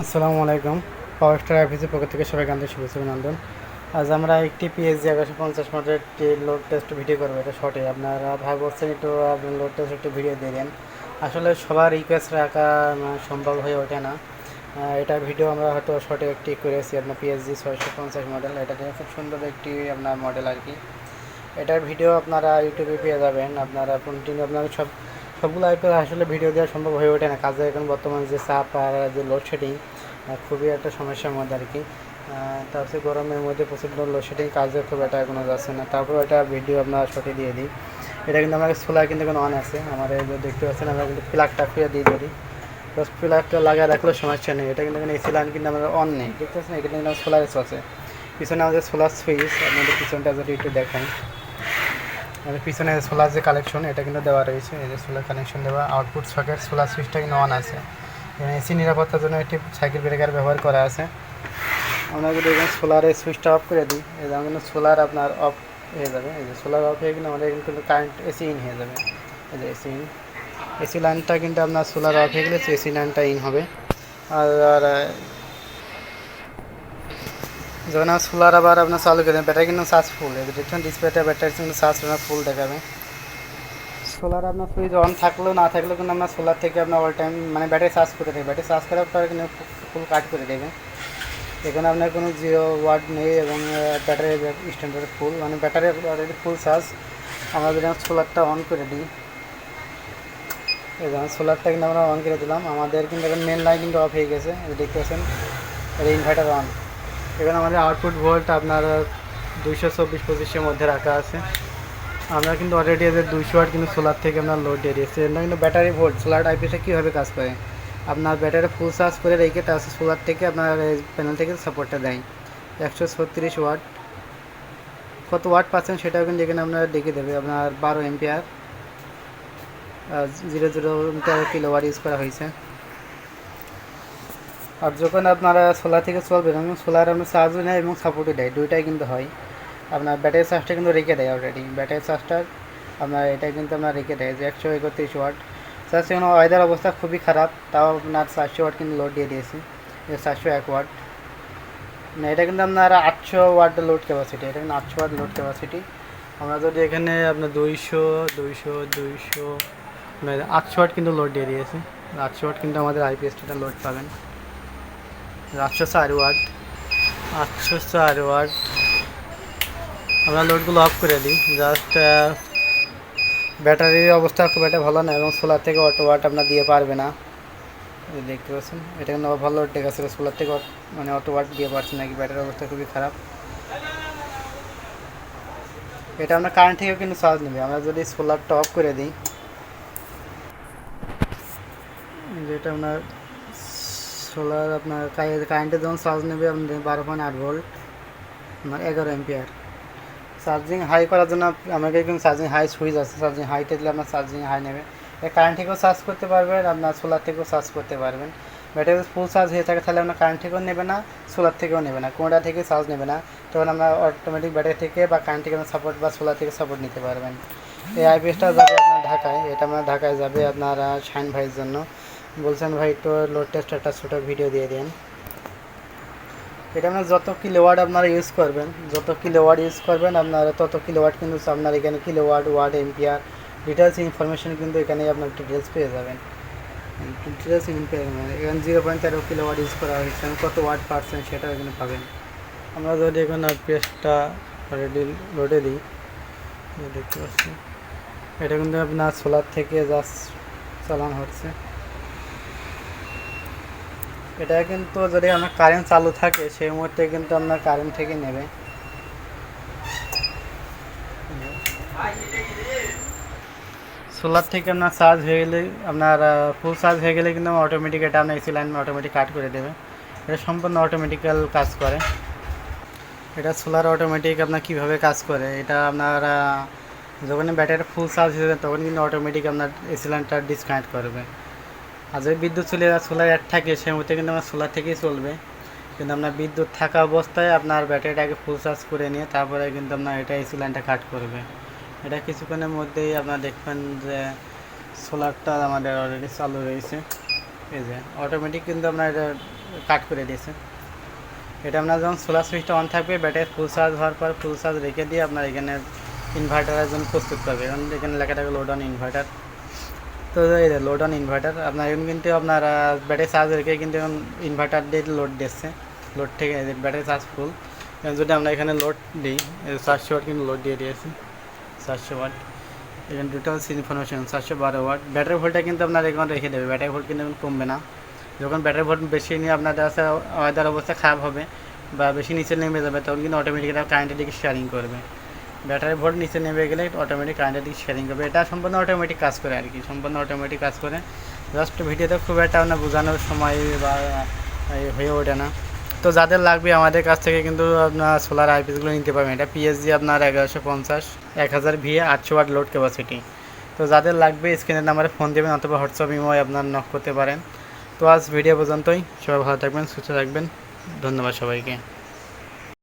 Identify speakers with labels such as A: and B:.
A: আসসালামু আলাইকুম। পাওয়ার স্টার অফিসের পক্ষ থেকে সবাইকে আন্তরিক শুভেচ্ছা অভিনন্দন। আজ আমরা একটি পিএসজি 1150 মডেলের একটি লোড টেস্ট ভিডিও করবো। এটা শর্টে আপনারা ভাবছেন একটু আপনার লোড টেস্ট একটু ভিডিও দিয়ে দেন। আসলে সবার রিকোয়েস্ট রাখা সম্ভব হয়ে ওঠে না। এটা ভিডিও আমরা হয়তো শর্টে একটি করেছি আপনার পিএসজি 650 মডেল। এটা দিয়ে খুব সুন্দর একটি আপনার মডেল আর কি। এটার ভিডিও আপনারা ইউটিউবে পেয়ে যাবেন। আপনারা কন্টিনিউ আপনারা সবগুলো আইপিএল আসলে ভিডিও দেওয়া সম্ভব হয়ে ওঠে না, কাজে এখন বর্তমানে যে চাপ আর যে লোডশেডিং খুবই একটা সমস্যার মধ্যে আর কি। তারপরে গরমের মধ্যে প্রচণ্ড লোডশেডিং, কাজে খুব একটা এখনও যাচ্ছে না। তারপর এটা ভিডিও আপনার শর্টে দিয়ে দিই। এটা কিন্তু আমাদের সোলার কিন্তু এখন অন আছে, আমাদের দেখতে পাচ্ছেন। আমরা কিন্তু প্লাগটা খুঁজে দিয়ে যদি প্লাস প্লাগটা লাগিয়ে রাখলেও সমস্যা নেই। এটা কিন্তু এসি লাইন কিন্তু আমাদের অন নেই, দেখতে পাচ্ছেন। এটা কিন্তু সোলারে চলছে। পিছনে আমাদের সোলার সুইচ, আপনাদের পিছনটা যদি একটু দেখাই, আমাদের পিছনে সোলার যে কালেকশন এটা কিন্তু দেওয়া রয়েছে। এই যে সোলার কানেকশন দেওয়া, আউটপুট সকেট, সোলার সুইচটা কিন্তু অন আছে। এসি নিরাপত্তার জন্য একটি সাইকেল ব্রেকার ব্যবহার করা আছে। আমরা যদি এখানে সোলারের সুইচটা অফ করে দিই, এই যেমন কিন্তু সোলার আপনার অফ হয়ে যাবে। এই যে সোলার অফ হয়ে কিন্তু আমাদের কিন্তু কারেন্ট এসি ইন হয়ে যাবে। এই যে এসি ইন, এসি লাইনটা কিন্তু আপনার সোলার অফ হয়ে গেলে এসি লাইনটা ইন হবে। আর যখন সোলার আবার আপনার চালু করে ব্যাটারি কিন্তু চার্জ ফুল, এই দেখছেন ডিসপ্লেতে ব্যাটারি কিন্তু চার্জ ফুল দেখাবে। সোলার আপনার সুইচ অন থাকলেও না থাকলেও কিন্তু আপনার সোলার থেকে আপনার অল টাইম মানে ব্যাটারি চার্জ করে দেবে। ব্যাটারি চার্জ করার পরে কিন্তু ফুল কাট করে দেবে। এখানে আপনার কোনো 0 ওয়াট নেই এবং ব্যাটারি স্ট্যান্ডার্ড ফুল, মানে ব্যাটারি অলরেডি ফুল চার্জ। আমরা যদি সোলারটা অন করে দিই, এই যেমন সোলারটা কিন্তু আমরা অন করে দিলাম, আমাদের কিন্তু এখন মেন লাইন কিন্তু অফ হয়ে গেছে। দেখতে পাচ্ছেন ইনভার্টার অন। এখানে আমাদের আউটপুট ভোল্ট আপনার 224-25-এর মধ্যে রাখা আছে। আমরা কিন্তু অলরেডি এদের 200 ওয়াট কিন্তু সোলার থেকে আপনার লোড দিয়ে দিয়েছি। এটা কিন্তু ব্যাটারি ভোল্ট। সোলার আইপিএসটা কীভাবে কাজ করে, আপনার ব্যাটারি ফুল চার্জ করে রেখে তার সোলার থেকে আপনার প্যানেল থেকে সাপোর্টটা দেয় 136 ওয়াট। কত ওয়াট পাচ্ছেন সেটাও কিন্তু এখানে আপনার দেখে দেবে। আপনার 12 এম্পিয়ার 0.0 কিলোওয়াট ইউজ করা হয়েছে। আর যখন আপনারা সোলার থেকে চলবে তখন সোলার আপনার চার্জও নেয় এবং সাপোর্টও দেয়, দুইটাই কিন্তু হয়। আপনার ব্যাটারি চার্জটা কিন্তু রেখে দেয় অলরেডি। ব্যাটারি চার্জটা আপনার এটা কিন্তু আপনার রেখে দেয় যে 131 ওয়াট। চার্জ কোনো ওয়েদার অবস্থা খুবই খারাপ, তাও আপনার 400 ওয়াট কিন্তু লোড দিয়ে দিয়েছি, 401 ওয়াট। না, এটা কিন্তু আপনার 800 ওয়াট লোড ক্যাপাসিটি। এটা কিন্তু 800 ওয়াট লোড ক্যাপাসিটি। আমরা যদি এখানে আপনার 200 মানে 800 ওয়াট কিন্তু লোড দিয়ে দিয়েছি। 800 ওয়াট কিন্তু আমাদের আইপিএসটা লোড পাবেন। 804 ওয়াট, 804 ওয়াট। আমরা লোডগুলো অফ করে দিই। জাস্ট ব্যাটারির অবস্থা খুব একটা ভালো না এবং সোলার থেকে অটো ওয়াট আপনার দিয়ে পারবে না। দেখতে পাচ্ছেন এটা কিন্তু ভালো লোড টেক আছে, সোলার থেকে মানে অটো ওয়াট দিয়ে পারছে নাকি, ব্যাটারির অবস্থা খুবই খারাপ। এটা আমরা কারেন্ট থেকেও কিন্তু চার্জ নেবে। আমরা যদি সোলারটা অফ করে দিই, যেটা আপনার সোলার আপনার কারেন্টের যখন চার্জ নেবে আপনার 12.8 ভোল্ট, আপনার 11 এম্পিয়ার। চার্জিং হাই করার জন্য আমাকে কিন্তু চার্জিং হাই সুইচ আছে, চার্জিং হাইতে দিলে আপনার চার্জিং হাই নেবে। কারেন্ট থেকেও চার্জ করতে পারবেন, আপনার সোলার থেকেও চার্জ করতে পারবেন। ব্যাটারি ফুল চার্জ হয়ে থাকে তাহলে আপনার কারেন্ট থেকেও নেবে না, সোলার থেকেও নেবে না, কোনোটা থেকে চার্জ নেবে না। তখন আমরা অটোমেটিক ব্যাটারি থেকে বা কারেন্ট থেকে সাপোর্ট বা সোলার থেকে সাপোর্ট নিতে পারবেন। এই আইপিএসটা যাবে আপনার ঢাকায়, এটা আপনার ঢাকায় যাবে আপনার শাইন ভাইয়ের জন্য। বলছেন ভাই একটু লোড টেস্ট একটা ছোটো ভিডিও দিয়ে দেন। এটা আপনার যত কিলোওয়াট আপনারা ইউজ করবেন, আপনারা তত কিলোওয়াট কিন্তু আপনার এখানে kilowatt, watt, ampere details information কিন্তু এখানে আপনার ডিটেলস পেয়ে যাবেন। ডিটেলস এখানে 0.13 কিলোওয়াট ইউজ করা হয়েছে, কত ওয়াট পাচ্ছেন সেটাও এখানে পাবেন। আমরা যদি এখন আইপিএসটা অলরেডি লোডে দিই, দেখতে পাচ্ছি এটা কিন্তু আপনার সোলার থেকে জাস্ট চালানো হচ্ছে। এটা কিন্তু যদি আপনার কারেন্ট চালু থাকে সেই মুহূর্তে কিন্তু আপনার কারেন্ট থেকে নেবে। সোলার থেকে আপনার চার্জ হয়ে গেলে, আপনার ফুল চার্জ হয়ে গেলে কিন্তু অটোমেটিক এটা আপনার এসি লাইন অটোমেটিক কাট করে দেবে। এটা সম্পূর্ণ অটোমেটিক্যাল কাজ করে। এটা সোলার অটোমেটিক আপনার কীভাবে কাজ করে, এটা আপনার যখন ব্যাটারি ফুল চার্জ হয়ে যাবে তখন কিন্তু অটোমেটিক আপনার এসি লাইনটা ডিসকানেক্ট করবে। আর যদি বিদ্যুৎ সোলার অ্যাড থাকে সেই মুহূর্তে কিন্তু আমার সোলার থেকেই চলবে। কিন্তু আপনার বিদ্যুৎ থাকা অবস্থায় আপনার ব্যাটারিটাকে ফুল চার্জ করে নিয়ে তারপরে কিন্তু আপনার এটা এসি লাইনটা কাট করবে। এটা কিছুক্ষণের মধ্যেই আপনার দেখবেন যে সোলারটা আমাদের অলরেডি চালু রয়েছে। এই যে অটোমেটিক কিন্তু আপনার এটা কাট করে দিয়েছে। এটা আপনার যখন সোলার সুইচটা অন থাকবে, ব্যাটারি ফুল চার্জ হওয়ার পর ফুল চার্জ রেখে দিয়ে আপনার এখানে ইনভার্টারের জন্য প্রস্তুত করবে। কারণ এখানে লেখা থাকে লোড অন ইনভার্টার। তো এই লোড অন ইনভার্টার আপনার এখন কিন্তু আপনার ব্যাটারি চার্জ রেখে কিন্তু এখন ইনভার্টার দিয়ে লোড দিচ্ছে। লোড থেকে ব্যাটারি চার্জ ফুল। যদি আমরা এখানে লোড দিই 400 ওয়াট কিন্তু লোড দিয়ে দিয়েছি 400 ওয়াট। এখানে টোটাল ইনফরমেশন 412 ওয়াট। ব্যাটারি ভোল্টটা কিন্তু আপনার এখানে রেখে দেবে, ব্যাটারি ভোল্ট কিন্তু এখন কমবে না। যখন ব্যাটারি ভোল্ট বেশি নিয়ে আপনার ওয়েদার অবস্থা খারাপ হবে বা বেশি নিচে নেমে যাবে তখন কিন্তু অটোমেটিক এটা কারেন্টের দিকে শেয়ারিং করবে। ব্যাটারি ভোল্ট নিচে নেমে গেলে অটোমেটিক কারেন্টের দিকে শেয়ারিং করবে। এটা সম্পূর্ণ অটোমেটিক কাজ করে আর কি, সম্পূর্ণ অটোমেটিক কাজ করে। জাস্ট ভিডিওতে খুব একটা আপনার বোঝানোর সময় বা হয়ে ওঠে না। তো যাদের লাগবে আমাদের কাছ থেকে কিন্তু আপনার সোলার আইপিএসগুলো নিতে পারবেন। এটা পিএসজি আপনার 1150 1000 ভিএ 800 ওয়াট লোড ক্যাপাসিটি। তো যাদের লাগবে স্ক্রিনের নাম্বারে ফোন দেবেন অথবা হোয়াটসঅ্যাপ ইমোয় আপনার নক করতে পারেন। তো আজ ভিডিও পর্যন্তই। সবাই ভালো থাকবেন, সুস্থ থাকবেন। ধন্যবাদ সবাইকে।